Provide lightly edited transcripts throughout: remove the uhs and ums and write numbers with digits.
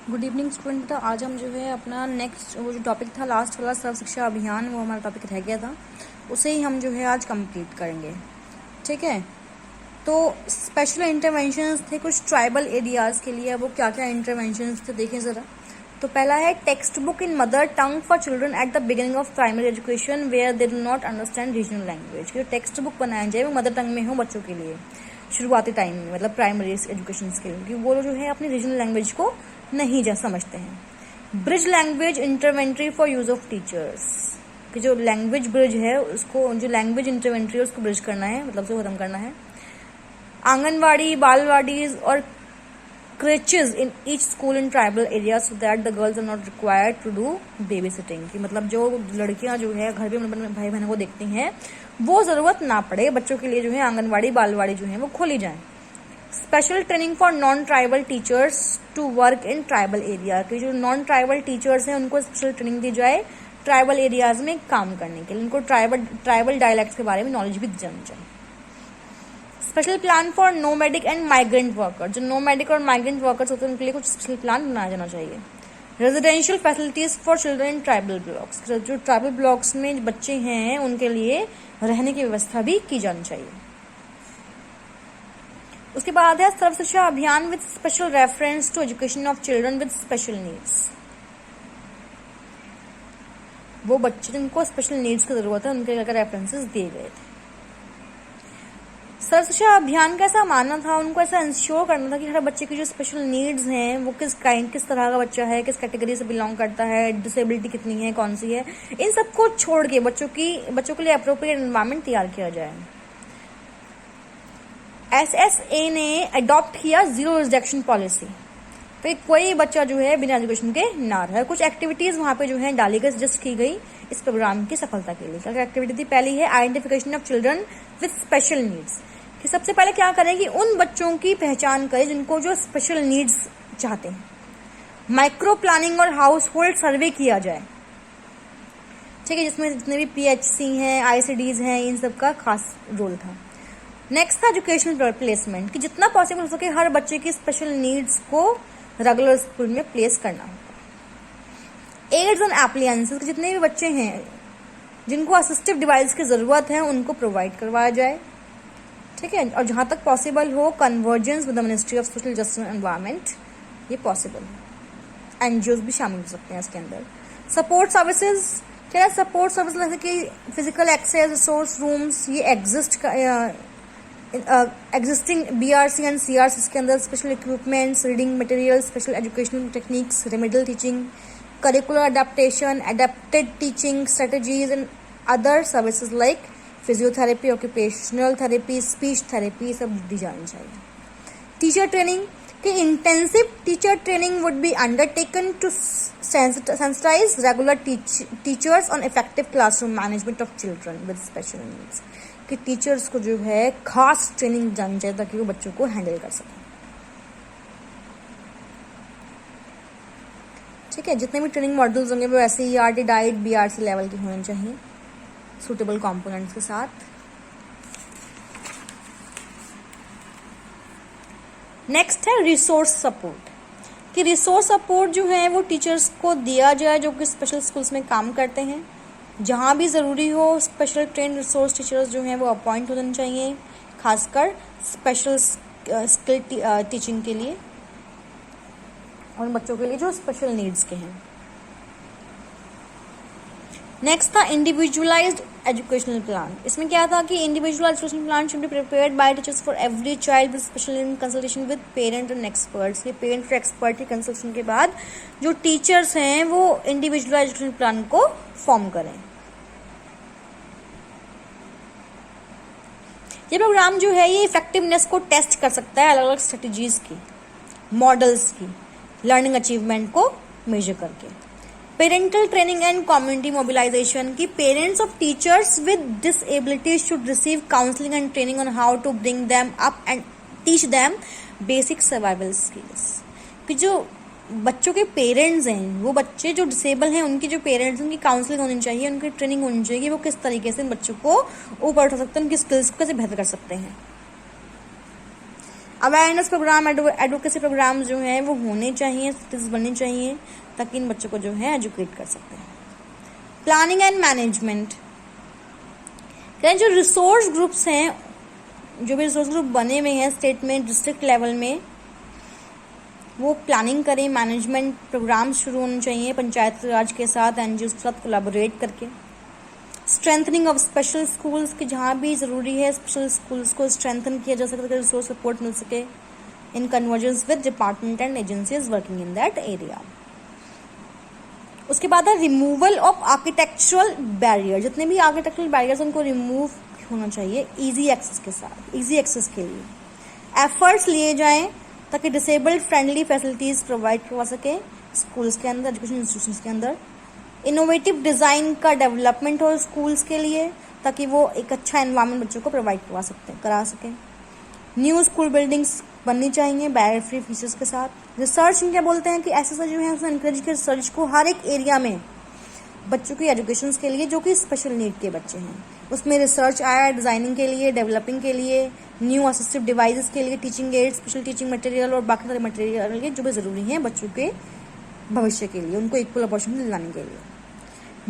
Good evening student. तो आज हम जो है अपना नेक्स्ट वो जो टॉपिक था लास्ट वाला सर्व शिक्षा अभियान, वो हमारा टॉपिक रह गया था, उसे ही हम जो है आज कंप्लीट करेंगे। ठीक है, तो स्पेशल इंटरवेंशंस थे कुछ ट्राइबल एरियाज के लिए। वो क्या क्या इंटरवेंशंस थे देखें ज़रा। तो पहला है text book in mother tongue for children at the beginning of primary education where they do not understand regional language. कि टेक्स्ट बुक बनाया जाए वो मदर टंग में हो बच्चों के लिए शुरुआती टाइम में, मतलब प्राइमरी एजुकेशन के लिए, क्योंकि वो जो है अपनी रीजनल लैंग्वेज को नहीं जा समझते हैं। Bridge language inventory for use of teachers, कि जो लैंग्वेज ब्रिज है उसको, जो लैंग्वेज इंटरवेंट्री है उसको ब्रिज करना है, मतलब उसे खत्म करना है। आंगनवाड़ी, बालवाड़ीज और creches in each school in tribal area so that the girls are not required to do baby sitting. की मतलब जो लड़कियां जो है घर पे अपने भाई बहनों को देखती हैं वो जरूरत ना पड़े बच्चों के लिए जो है आंगनवाड़ी बालवाड़ी जो है वो खोली जाए। Special training for non tribal teachers to work in tribal area, कि जो नॉन ट्राइबल टीचर्स हैं उनको स्पेशल ट्रेनिंग दी जाए ट्राइबल एरियाज में काम करने के लिए, उनको ट्राइबल डायलेक्ट्स के बारे में नॉलेज भी दी जानी चाहिए। Special plan for nomadic and migrant worker, जो नोमैडिक और माइग्रेंट वर्कर्स होते हैं उनके लिए कुछ स्पेशल प्लान बनाया जाना चाहिए। Residential facilities for children in tribal blocks, जो ट्राइबल ब्लॉक्स में बच्चे हैं उनके लिए रहने की व्यवस्था भी की जानी चाहिए। उसके बाद है Sarva Shiksha Abhiyan with special reference to education of children with special needs. वो बच्चे जिनको स्पेशल नीड्स की जरूरत है उनके अगर रेफरेंसेस दिए गए थे। सर्व शिक्षा अभियान का ऐसा मानना था, उनको ऐसा इंश्योर करना था कि हर बच्चे की जो स्पेशल नीड्स हैं वो किस तरह का बच्चा है, किस कैटेगरी से बिलोंग करता है, डिसेबिलिटी कितनी है, कौन सी है, इन सबको छोड़ के बच्चों के लिए अप्रोप्रिएट एनवायरमेंट तैयार किया जाए। SSA ने अडॉप्ट किया जीरो रिजेक्शन पॉलिसी, फिर कोई बच्चा जो है बिना एजुकेशन के ना रहे। कुछ एक्टिविटीज वहां पे जो है डाली गई, सजेस्ट की गई इस प्रोग्राम की सफलता के लिए। क्या एक्टिविटी थी? पहली है identification of children with special needs, कि सबसे पहले क्या करें कि उन बच्चों की पहचान करें जिनको जो स्पेशल नीड्स चाहते हैं। माइक्रो प्लानिंग और हाउस होल्ड सर्वे किया जाए, ठीक है, जिसमें जितने भी PHC हैं, ICDs हैं, इन सब का खास रोल था। नेक्स्ट था एजुकेशनल प्लेसमेंट, कि जितना पॉसिबल हो सके हर बच्चे की स्पेशल नीड्स को रेगुलर स्कूल में प्लेस करना होगा। एड्स एंड एप्लियंसेस, जितने भी बच्चे हैं जिनको असिस्टिव डिवाइस की जरूरत है उनको प्रोवाइड करवाया जाए, ठीक है। और जहां तक पॉसिबल हो convergence with the ministry of social justice and environment, ये पॉसिबल है। NGOs भी शामिल हो सकते हैं इसके अंदर। सपोर्ट सर्विसेज, क्या सपोर्ट सर्विस जैसे कि फिजिकल एक्सेस, रिसोर्स रूम्स, ये एग्जिस्टिंग BRC एंड CRC के अंदर special equipments, reading material, special educational techniques, remedial teaching, curricular adaptation, adapted teaching strategies and other services like physiotherapy, occupational therapy, speech therapy, सब दी जानी चाहिए। Teacher training, कि intensive teacher training would be undertaken to sensitize regular teachers on effective classroom management of children with special needs, कि teachers को जो है खास training जानी चाहिए ताकि वो बच्चों को हैंडल कर सकें, ठीक है। जितने भी ट्रेनिंग मॉड्यूल्स होंगे वो ऐसे ERT, डाइट, BRC लेवल के होने चाहिए सूटेबल कंपोनेंट्स के साथ। नेक्स्ट है रिसोर्स सपोर्ट, कि रिसोर्स सपोर्ट जो है वो टीचर्स को दिया जाए जो कि स्पेशल स्कूल्स में काम करते हैं। जहां भी ज़रूरी हो स्पेशल ट्रेन रिसोर्स टीचर्स जो हैं वो अपॉइंट हो जाने चाहिए, खासकर स्पेशल स्किल टीचिंग के लिए और बच्चों के लिए जो स्पेशल नीड्स के हैं। नेक्स्ट था इंडिविजुअलाइज्ड एजुकेशनल प्लान। इसमें क्या था कि individual educational plan should be prepared by teachers for every child with special in consultation with parent and experts. ये पेरेंट और एक्सपर्ट की कंसल्टेशन के बाद जो टीचर्स हैं वो इंडिविजुअल एजुकेशनल प्लान को फॉर्म करें। ये प्रोग्राम जो है ये इफेक्टिवनेस को टेस्ट कर सकता है अलग अलग स्ट्रेटजीज की, मॉडल्स की, लर्निंग अचीवमेंट को मेजर करके। Parental training and community mobilisation, की parents of teachers with disabilities should receive counselling and training on how to bring them up and teach them basic survival skills, कि जो बच्चों के parents हैं, वो बच्चे जो डिसेबल हैं उनके जो पेरेंट्स हैं उनकी काउंसलिंग होनी चाहिए, उनकी ट्रेनिंग होनी चाहिए, वो किस तरीके से बच्चों को ऊपर उठा सकते हैं, उनकी स्किल्स को कैसे बेहतर कर सकते हैं। अवेयरनेस प्रोग्राम, एडवोकेसी प्रोग्राम जो है वो होने चाहिए, बनने चाहिए, ताकि इन बच्चों को जो है एजुकेट कर सकते हैं। प्लानिंग एंड मैनेजमेंट, जो रिसोर्स ग्रुप्स हैं, जो भी रिसोर्स ग्रुप बने हुए हैं स्टेट में, डिस्ट्रिक्ट लेवल में, वो प्लानिंग करें, मैनेजमेंट प्रोग्राम शुरू होने चाहिए पंचायत राज के साथ, एनजीओ के साथ कोलैबोरेट करके। स्ट्रेंथनिंग ऑफ स्पेशल स्कूल्स, कि जहाँ भी ज़रूरी है स्पेशल स्कूल्स को स्ट्रेंथन किया जा सके, रिसोर्स सपोर्ट मिल सके, in convergence with department and agencies working in that area. उसके बाद है रिमूवल ऑफ आर्किटेक्चरल बैरियर, जितने भी आर्किटेक्चरल बैरियर्स उनको रिमूव होना चाहिए इजी एक्सेस के साथ, इजी एक्सेस के लिए एफर्ट्स लिए जाएं ताकि डिसेबल्ड फ्रेंडली फैसिलिटीज प्रोवाइड करवा सके स्कूल्स के अंदर, एजुकेशन इंस्टीट्यूशंस के अंदर। इनोवेटिव डिजाइन का डेवलपमेंट हो स्कूल्स के लिए, ताकि वो एक अच्छा एनवायरनमेंट बच्चों को प्रोवाइड करा सके। न्यू स्कूल बिल्डिंग्स बननी चाहिए बैरियर फ्री फीचर्स के साथ। रिसर्च क्या बोलते हैं कि ऐसा जो है उसने एनकरेज किया रिसर्च को हर एक एरिया में बच्चों की एजुकेशन के लिए जो कि स्पेशल नीड के बच्चे हैं, उसमें रिसर्च आया डिजाइनिंग के लिए, डेवलपिंग के लिए, न्यू असिस्टिव डिवाइसेस के लिए, teaching add, special teaching material और बाकी सारे मटेरियल जो भी ज़रूरी हैं बच्चों के भविष्य के लिए, उनको इक्वल अपॉर्चुनिटी दिलाने के लिए।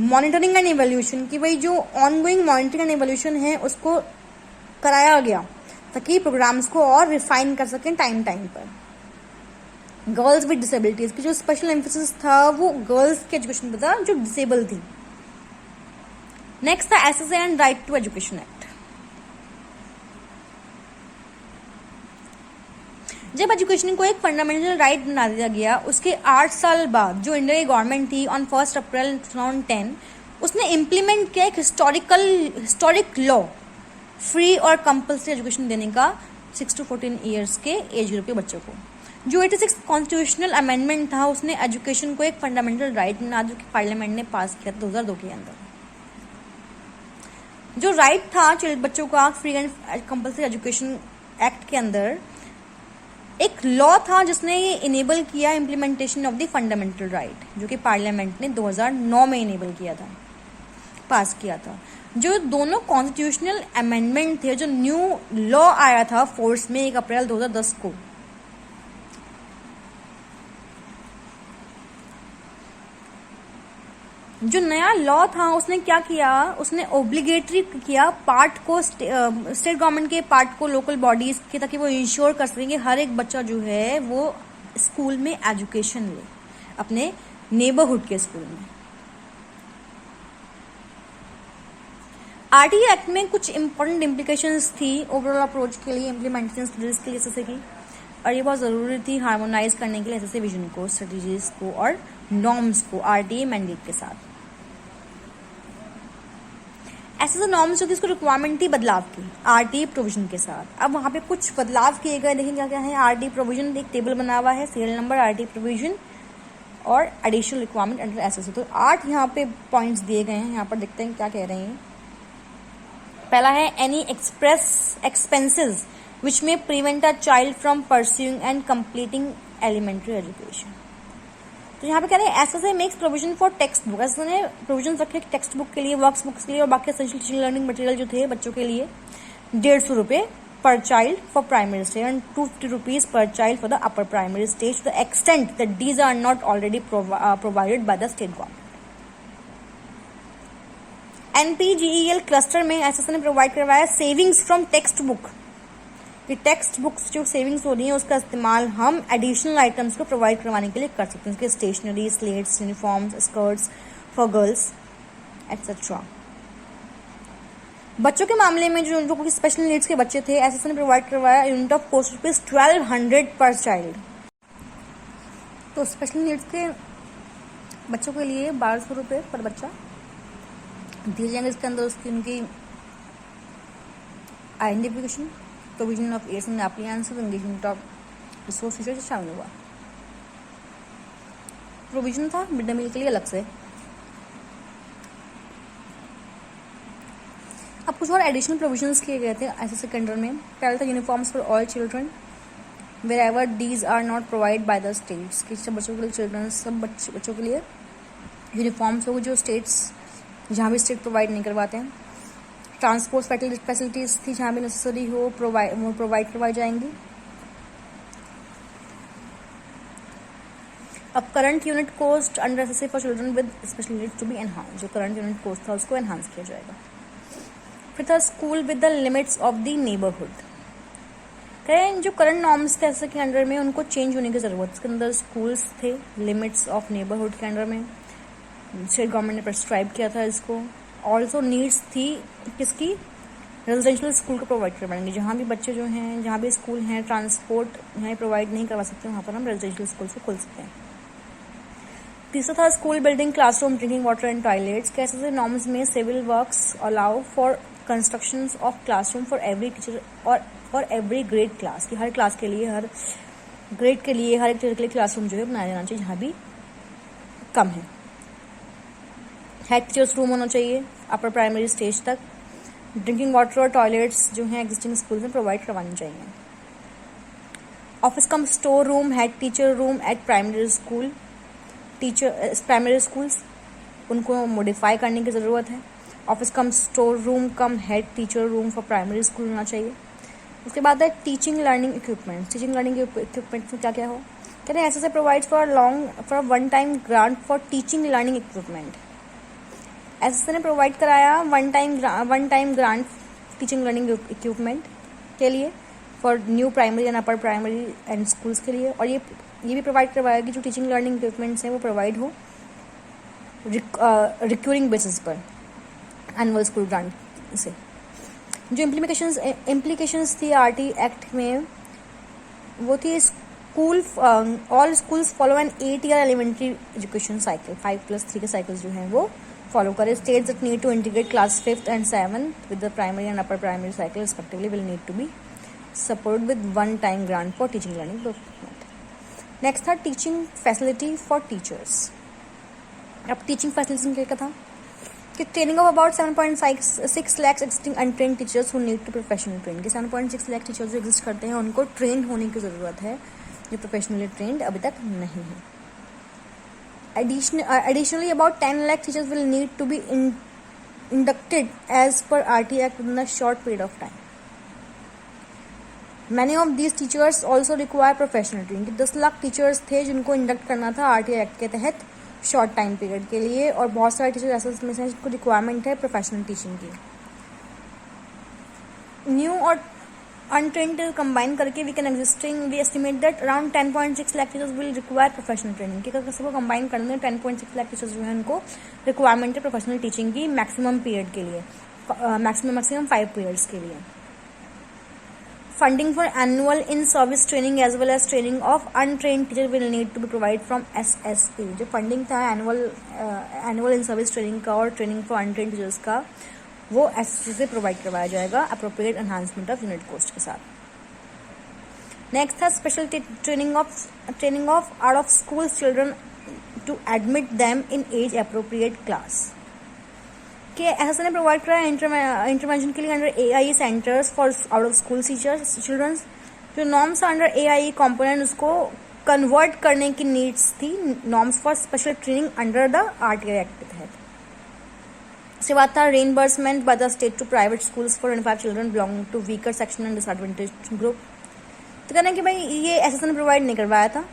मॉनिटरिंग एंड इवैल्यूएशन, कि भाई जो ऑनगोइंग मॉनिटरिंग एंड इवैल्यूएशन है उसको कराया गया ताकि प्रोग्राम्स को और रिफाइन कर सकें टाइम पर। गर्ल्स विद डिसेबिलिटीज की जो स्पेशल एम्फोसिस था वो गर्ल्स की एजुकेशन पे था जो डिसेबल थी। नेक्स्ट था access and right to education act. जब एजुकेशन को एक फंडामेंटल राइट बना दिया गया, उसके 8 साल बाद जो इंडिया की गवर्नमेंट थी ऑन 1 अप्रैल 2010, उसने इम्प्लीमेंट किया एक हिस्टोरिक लॉ फ्री और कंपल्सरी एजुकेशन देने का 6 to 14 ईयर्स के एज ग्रुप के बच्चों को। जो 86 कॉन्स्टिट्यूशनल अमेंडमेंट था उसने एजुकेशन को एक फंडामेंटल राइट बना, जो कि पार्लियामेंट ने पास किया 2002 के अंदर। जो राइट था बच्चों का free and compulsory education act के अंदर एक लॉ था जिसने ये इनेबल किया implementation of the fundamental right, जो कि पार्लियामेंट ने 2009 में इनेबल किया था, पास किया था। जो दोनों कॉन्स्टिट्यूशनल अमेंडमेंट थे, जो न्यू लॉ आया था फोर्स में 1 अप्रैल 2010 को, जो नया लॉ था उसने क्या किया, उसने ओब्लिगेटरी किया पार्ट को स्टेट गवर्नमेंट के पार्ट को लोकल बॉडीज के, ताकि वो इंश्योर कर सकें कि हर एक बच्चा जो है वो स्कूल में एजुकेशन ले, अपने नेबरहुड के स्कूल में। आरटीई एक्ट में कुछ इंपॉर्टेंट इम्प्लीकेशंस थी ओवरऑल अप्रोच के लिए, इम्प्लीमेंटेशन स्टडीज के लिए जैसे की, और ये बहुत ज़रूरी थी हार्मोनाइज करने के लिए ऐसे विजन को, स्ट्रेटेजीज को और नॉर्म्स को आरटीई मैंडेट के साथ। ऐसे तो नॉर्म्स जो थी उसको रिक्वायरमेंट थी बदलाव की आरटीई प्रोविजन के साथ। अब वहाँ पे कुछ बदलाव किए गए, देखें क्या क्या है। आरटीई प्रोविजन एक टेबल बना हुआ है, सीरियल नंबर, आरटीई प्रोविजन और एडिशनल रिक्वायरमेंट अंडर एसएससी। तो 8 यहाँ पे पॉइंट्स दिए गए हैं, यहाँ पर देखते हैं क्या कह रहे हैं। पहला है any express expenses which may prevent a child from pursuing and completing elementary education. तो यहाँ पे कह रहे हैं SSC makes provision for text book, SSC ने प्रोविजन रखे टेक्स्ट बुक के लिए, वर्क्स बुक्स के लिए और बाकी एसेंशियल टीचिंग लर्निंग मटेरियल जो थे बच्चों के लिए 150 रुपये per child for primary stage and 250 rupees per child for the upper primary stage to the extent that these are not already provided by the state government. NPGEL cluster में SSC ने provide करवाया savings from text book, कि text books जो savings हो रही है उसका इस्तेमाल हम एडिशनल आइटम्स को प्रोवाइड करवाने के लिए कर सकते हैं, stationery, slates, uniforms, skirts for girls etcetera. बच्चों के मामले में जो स्पेशल नीड्स के बच्चे थे, एसएससी ने प्रोवाइड करवाया यूनिट ऑफ कॉस्ट रुपीज 1200 पर चाइल्ड। तो स्पेशल नीड्स के बच्चों के लिए 1200 रुपये पर बच्चा दिए जाएंगे। इसके अंदर उसकी उनकी identification, provision of aids and appliances, engagement of resource teacher शामिल हुआ। प्रोविजन था मिड डे मील के लिए अलग से। अब कुछ और एडिशनल प्रोविजंस किए गए थे एसएससी के अंडर में। पहले था uniforms for all children where ever these are not provide by the states, कि सब बच्चों के लिए चिल्ड्रन, सब बच्चों के लिए यूनिफॉर्म्स होगी जो स्टेट्स जहाँ भी स्टेट प्रोवाइड नहीं करवाते हैं। ट्रांसपोर्ट फैसिलिटीज़ थी जहाँ भी नेसेसरी हो प्रोवाइड करवाई जाएंगी। अब current unit cost under SSC for children with special needs to be enhance, जो करंट यूनिट कॉस्ट था उसको एनहांस किया जाएगा। फिर था school with the limits of the neighbourhood. कहें जो करंट नॉर्म्स थे ऐसे के अंडर में उनको चेंज होने की जरूरत, इसके अंदर स्कूल्स थे लिमिट्स ऑफ नेबरहुड के अंडर में, स्टेट गवर्नमेंट ने प्रेस्क्राइब किया था इसको। ऑल्सो नीड्स थी किसकी, रेजिडेंशियल स्कूल को प्रोवाइड करवाएंगे, जहाँ भी बच्चे जो हैं, जहाँ भी स्कूल हैं, ट्रांसपोर्ट यहाँ प्रोवाइड नहीं करवा सकते, वहाँ पर हम रेजिडेंशियल स्कूल को खोल सकते हैं। तीसरा था school building, classroom, drinking water and toilets. कैसे से नॉर्म्स में civil works allow for construction of classroom for every teacher और फॉर एवरी ग्रेड क्लास, की हर क्लास के लिए, हर ग्रेड के लिए, हर एक टीचर के लिए क्लासरूम जो है बनाया जाना चाहिए जहाँ भी कम है। हेड टीचर्स रूम होना चाहिए अपर प्राइमरी स्टेज तक। ड्रिंकिंग वाटर और टॉयलेट्स जो हैं एग्जिस्टिंग स्कूल में प्रोवाइड करवानी चाहिए। Office come store room, head teacher room at primary school, primary schools उनको मॉडिफाई करने की ज़रूरत है। Office come store room cum head teacher room for primary school होना चाहिए। उसके बाद है teaching learning equipment. Teaching learning equipment में क्या क्या हो, कहते हैं ऐसे provide for one time grant for teaching learning equipment. SSC ने प्रोवाइड कराया one time grant teaching learning equipment के लिए for new primary and upper primary and schools के लिए। और ये भी प्रोवाइड करवाया कि जो टीचिंग लर्निंग इक्विपमेंट्स हैं वो प्रोवाइड हो रिक्यूरिंग बेसिस पर एनुअल स्कूल ग्रांट से। जो इम्प्लीकेशंस थी आरटी एक्ट में वो थी all schools follow an 8 year elementary education cycle, 5+3 के साइकिल्स जो हैं वो फॉलो करें। States that need to integrate class 5th and 7th with the primary and upper primary cycle respectively will need to be supported with one time grant for teaching learning equipment. Next था teaching facility for teachers. अब teaching facilities में क्या था कि training of about 7.6 lakh existing untrained teachers who need to professional train, के 7.6 lakh teachers जो exist करते हैं उनको ट्रेन होने की ज़रूरत है, जो प्रोफेशनली ट्रेंड अभी तक नहीं है। Additionally, about 10 lakh teachers will need to be inducted as per RT Act within a short period of time. Many of these teachers also require professional training. 10 lakh teachers थे जिनको इंडक्ट करना था RT Act के तहत short time period के लिए, और बहुत सारे टीचर्स ऐसे में से जिनको रिक्वायरमेंट है प्रोफेशनल टीचिंग की। न्यू और अनट्रेंड कंबाइन करके we estimate that around 10.6 lakh teachers will require professional training. के सबको कंबाइन करने 10.6 लाख टीचर्स जो है उनको रिक्वायरमेंट है प्रोफेशनल टीचिंग की मैक्सिमम पीरियड के लिए, मैक्सिमम 5 पीरियड्स के लिए। Funding for annual in service training as well as training of untrained teacher will need to be provide from SSA। जो फंडिंग था एनुअल इन सर्विस ट्रेनिंग का और training for untrained teachers का, वो SSA से provide करवाया जाएगा appropriate enhancement of unit cost के साथ। नेक्स्ट था special training of out of school children to admit them in age appropriate class. के SSA ने प्रोवाइड कराया इंटरवेंशन के लिए under AIE centres for out of school children. जो norms under AIE component उसको कन्वर्ट करने की नीड्स थी norms for special training under the RTI act के तहत। इसके बाद था reimbursement by the state to private schools for 25 children belonging to weaker section and disadvantaged group। तो कहना कि भाई ये SSA ने प्रोवाइड नहीं करवाया था,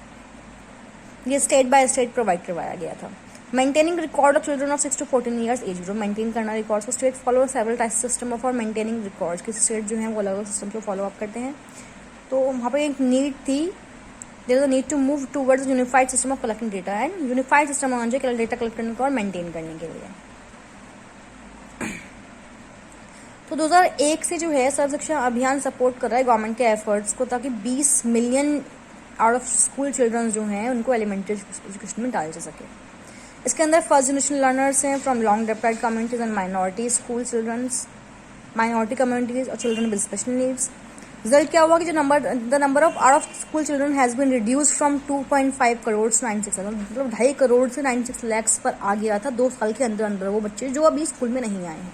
ये स्टेट बाय स्टेट प्रोवाइड करवाया गया था। Maintaining record of children of 6 to 14 years age group, maintain करना रिकॉर्ड्स को। State follow several type system for maintaining records, किसी स्टेट जो है वो अलग अलग सिस्टम को फॉलो अप करते हैं। तो वहाँ पर एक नीड थी, there is a need to move towards unified system of collecting data, and unified system होना चाहिए डेटा कलेक्ट करने का और मेंटेन करने के लिए। तो 2001 से जो है सर्व शिक्षा अभियान सपोर्ट कर रहा है गवर्नमेंट के एफर्ट्स को, ताकि 20 million out of school children जो हैं उनको एलिमेंट्री एजुकेशन में डाला जा सके। इसके अंदर फर्स्ट जनरेशन लर्नर्स हैं from long deprived communities and minority school childrens, minority communities और children with special needs. Result क्या हुआ कि the number of out of school children has been reduced from 2.5 crore to 96 lakh, मतलब 2.5 करोड़ से 96 लाख पर आ गया था 2 साल के अंदर अंदर वो बच्चे जो अभी स्कूल में नहीं आए हैं।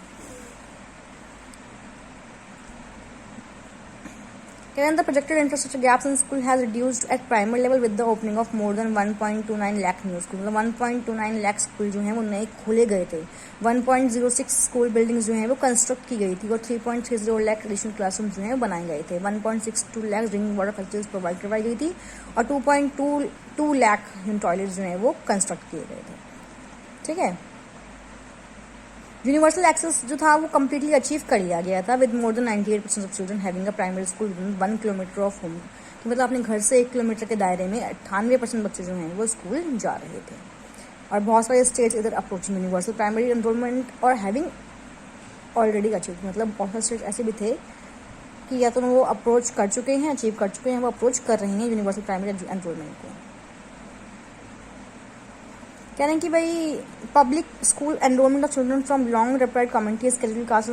Currently, the projected infrastructure gaps in school has reduced at primary level with the opening of more than 1.29 lakh new schools. मतलब 1.29 लाख स्कूल जो हैं वो नए खोले गए थे. 1.06 स्कूल बिल्डिंग्स जो हैं वो कंस्ट्रक्ट की गई थी और 3.30 लाख एडिशनल क्लासरूम जो हैं वो बनाए गए थे. 1.62 lakh drinking water facilities provide करवाई गई थी और 2.22 लाख टॉयलेट जो हैं वो कंस्ट्रक्ट किए गए थे. ठीक है. यूनिवर्सल एक्सेस जो था वो कम्प्लीटली अचीव कर लिया गया था with more than 98% of children having a primary school with 1 kilometre of home. तो मतलब अपने घर से 1 किलोमीटर के दायरे में 98% बच्चे जो हैं वो स्कूल जा रहे थे. और बहुत सारे स्टेट्स इधर अप्रोचिंग यूनिवर्सल प्राइमरी एनरोलमेंट और हैविंग ऑलरेडी अचीव. मतलब बहुत सारे स्टेट्स ऐसे भी थे कि या तो वो अप्रोच कर चुके हैं, अचीव कर चुके हैं, वो अप्रोच कर रहे हैं यूनिवर्सल प्राइमरी एनरोलमेंट को. कह रहे हैं कि भाई public school enrolment of children from long deprived community scheduled caste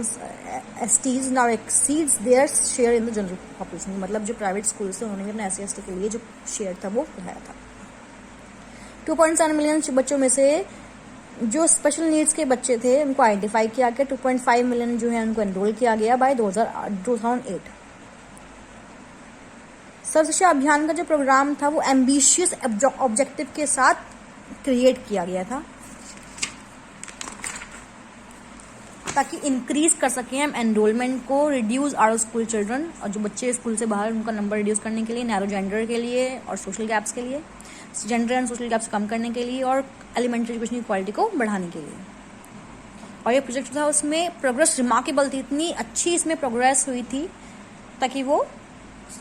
STs now exceeds their share in the general population. मतलब जो प्राइवेट स्कूल से उन्होंने भी अपने एससी एसटी के लिए जो शेयर था वो बढ़ाया था. 2.7 मिलियन बच्चों में से जो स्पेशल नीड्स के बच्चे थे उनको आइडेंटिफाई किया गया. 2.5 मिलियन जो है उनको एनरोल किया गया बाय 2008. सर्व शिक्षा अभियान का जो प्रोग्राम था वो एम्बिशियस ऑब्जेक्टिव के साथ क्रिएट किया गया था ताकि इंक्रीज कर सकें हम एनरोलमेंट को, रिड्यूस आवर स्कूल चिल्ड्रन, और जो बच्चे स्कूल से बाहर उनका नंबर रिड्यूस करने के लिए, नैरो जेंडर के लिए और सोशल गैप्स के लिए, जेंडर एंड सोशल गैप्स कम करने के लिए और एलिमेंट्री एजुकेशन की क्वालिटी को बढ़ाने के लिए. और ये प्रोजेक्ट था उसमें प्रोग्रेस रिमार्केबल थी, इतनी अच्छी इसमें प्रोग्रेस हुई थी ताकि वो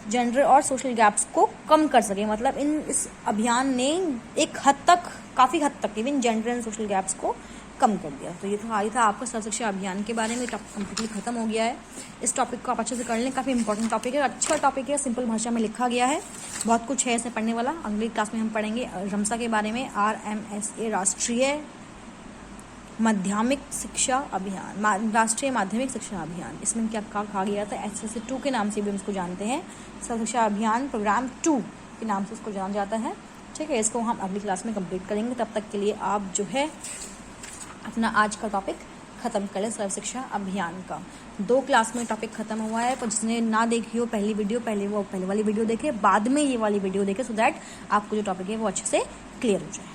जेंडर और सोशल गैप्स को कम कर सके. मतलब इस अभियान ने एक हद तक, काफ़ी हद तक even gender and social gaps को कम कर दिया. तो ये था आपका सर्व शिक्षा अभियान के बारे में. टॉपिक कम्प्लीटली खत्म हो गया है. इस टॉपिक को आप अच्छे से कर लें. काफ़ी इंपॉर्टेंट टॉपिक है, अच्छा टॉपिक है, सिंपल भाषा में लिखा गया है, बहुत कुछ है इसमें पढ़ने वाला. अगली क्लास में हम पढ़ेंगे रमसा के बारे में, RMSA राष्ट्रीय माध्यमिक शिक्षा अभियान, राष्ट्रीय माध्यमिक शिक्षा अभियान. इसमें क्या कहा गया था, SSC 2 के नाम से भी हम इसको जानते हैं. सर्व शिक्षा अभियान प्रोग्राम 2 के नाम से इसको जाना जाता है. ठीक है, इसको हम अगली क्लास में कंप्लीट करेंगे. तब तक के लिए आप जो है अपना आज का टॉपिक खत्म कर लें. सर्व शिक्षा अभियान का 2 क्लास में टॉपिक खत्म हुआ है. पर जिसने ना देखी हो पहली वीडियो, पहले वाली वीडियो देखे, बाद में ये वाली वीडियो देखे, सो दैट आपको जो टॉपिक है वो अच्छे से क्लियर हो जाए.